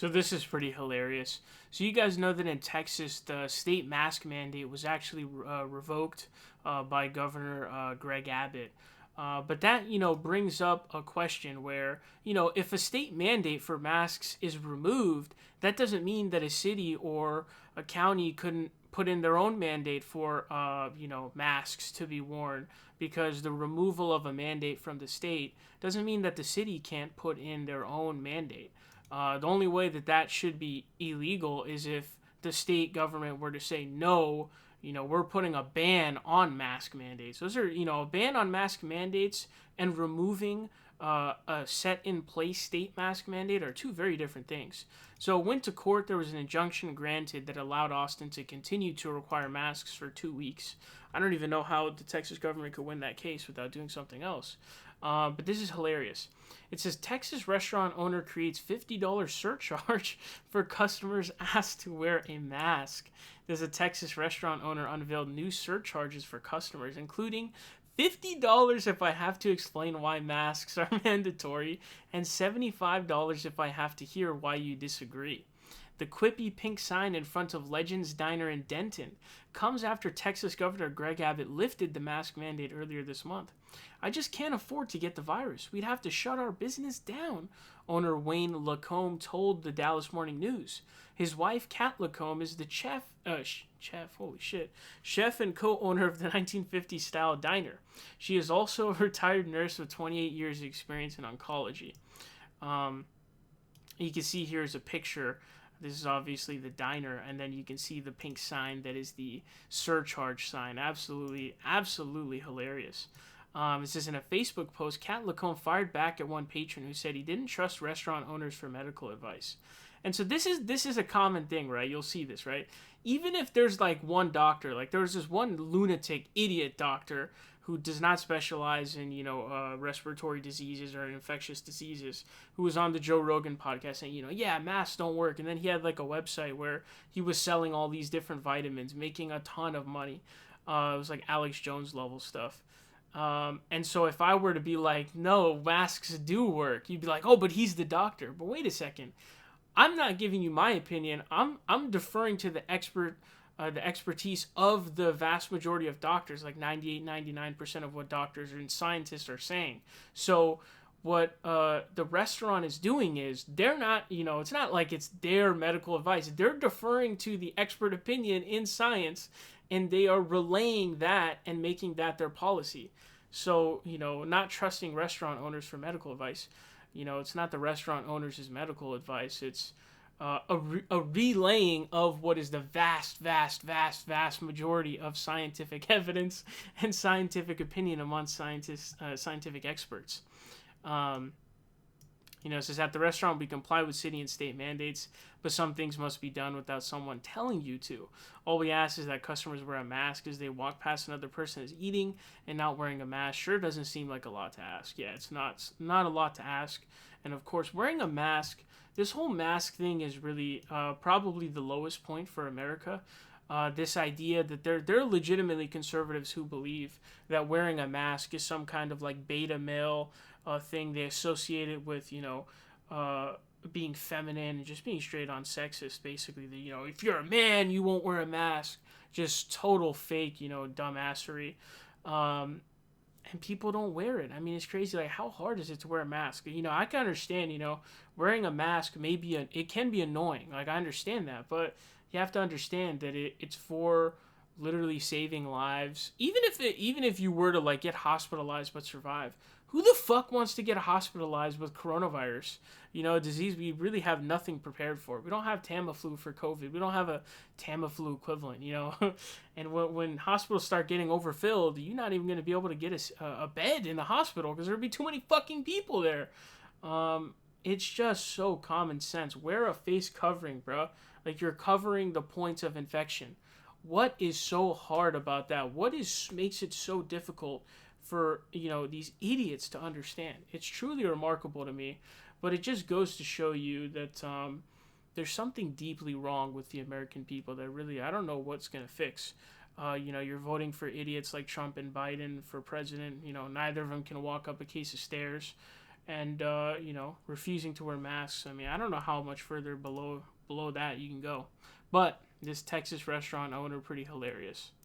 So this is pretty hilarious. So you guys know that in Texas, the state mask mandate was actually revoked by Governor Greg Abbott. But that, brings up a question where, if a state mandate for masks is removed, that doesn't mean that a city or a county couldn't put in their own mandate for, masks to be worn, because the removal of a mandate from the state doesn't mean that the city can't put in their own mandate. The only way that that should be illegal is if the state government were to say, no, we're putting a ban on mask mandates. Those are, a ban on mask mandates and removing a set in place state mask mandate are two very different things. So it went to court. There was an injunction granted that allowed Austin to continue to require masks for 2 weeks. I don't even know how the Texas government could win that case without doing something else. But this is hilarious. It says Texas restaurant owner creates $50 surcharge for customers asked to wear a mask. There's a Texas restaurant owner unveiled new surcharges for customers, including $50 if I have to explain why masks are mandatory, and $75 if I have to hear why you disagree. The quippy pink sign in front of Legends Diner in Denton comes after Texas Governor Greg Abbott lifted the mask mandate earlier this month. I just can't afford to get the virus. We'd have to shut our business down, owner Wayne LaCombe told the Dallas Morning News. His wife, Kat LaCombe, is the chef and co-owner of the 1950s-style diner. She is also a retired nurse with 28 years of experience in oncology. You can see here is a picture. This is obviously the diner, and then you can see the pink sign that is the surcharge sign. Absolutely, absolutely hilarious. It says in a Facebook post, Kat LaCombe fired back at one patron who said he didn't trust restaurant owners for medical advice. And so this is a common thing, right? You'll see this, right? Even if there's like one doctor, like there was this one lunatic idiot doctor who does not specialize in, respiratory diseases or infectious diseases, who was on the Joe Rogan podcast saying, yeah, masks don't work. And then he had like a website where he was selling all these different vitamins, making a ton of money. It was like Alex Jones level stuff. And so if I were to be like, no, masks do work, you'd be like, oh, but he's the doctor. But wait a second. I'm not giving you my opinion. I'm deferring to the expertise of the vast majority of doctors, like 98-99% of what doctors and scientists are saying. So what the restaurant is doing is they're not, it's not like it's their medical advice. They're deferring to the expert opinion in science, and they are relaying that and making that their policy. So, not trusting restaurant owners for medical advice. It's not the restaurant owners' medical advice. It's a relaying of what is the vast majority of scientific evidence and scientific opinion among scientists, scientific experts. It says at the restaurant we comply with city and state mandates, but some things must be done without someone telling you to. All we ask is that customers wear a mask as they walk past another person who's eating and not wearing a mask. Sure doesn't seem like a lot to ask. Yeah, it's not a lot to ask. And of course, wearing a mask, this whole mask thing is really probably the lowest point for America. This idea that there are legitimately conservatives who believe that wearing a mask is some kind of like beta male thing. They associate it with, being feminine and just being straight on sexist, basically. That, if you're a man, you won't wear a mask. Just total fake, dumbassery. And people don't wear it. I mean, it's crazy. Like, how hard is it to wear a mask? I can understand, wearing a mask it can be annoying. Like, I understand that, but you have to understand that it's for literally saving lives. Even if you were to like get hospitalized but survive, who the fuck wants to get hospitalized with coronavirus? A disease we really have nothing prepared for. We don't have Tamiflu for COVID. We don't have a Tamiflu equivalent, And when hospitals start getting overfilled, you're not even going to be able to get a bed in the hospital because there'll be too many fucking people there. It's just so common sense. Wear a face covering, bro. Like, you're covering the points of infection. What is so hard about that? What makes it so difficult for, these idiots to understand? It's truly remarkable to me, but it just goes to show you that there's something deeply wrong with the American people that really, I don't know what's going to fix. You're voting for idiots like Trump and Biden for president. Neither of them can walk up a case of stairs. and refusing to wear masks. I mean, I don't know how much further below that you can go, but this Texas restaurant owner, pretty hilarious.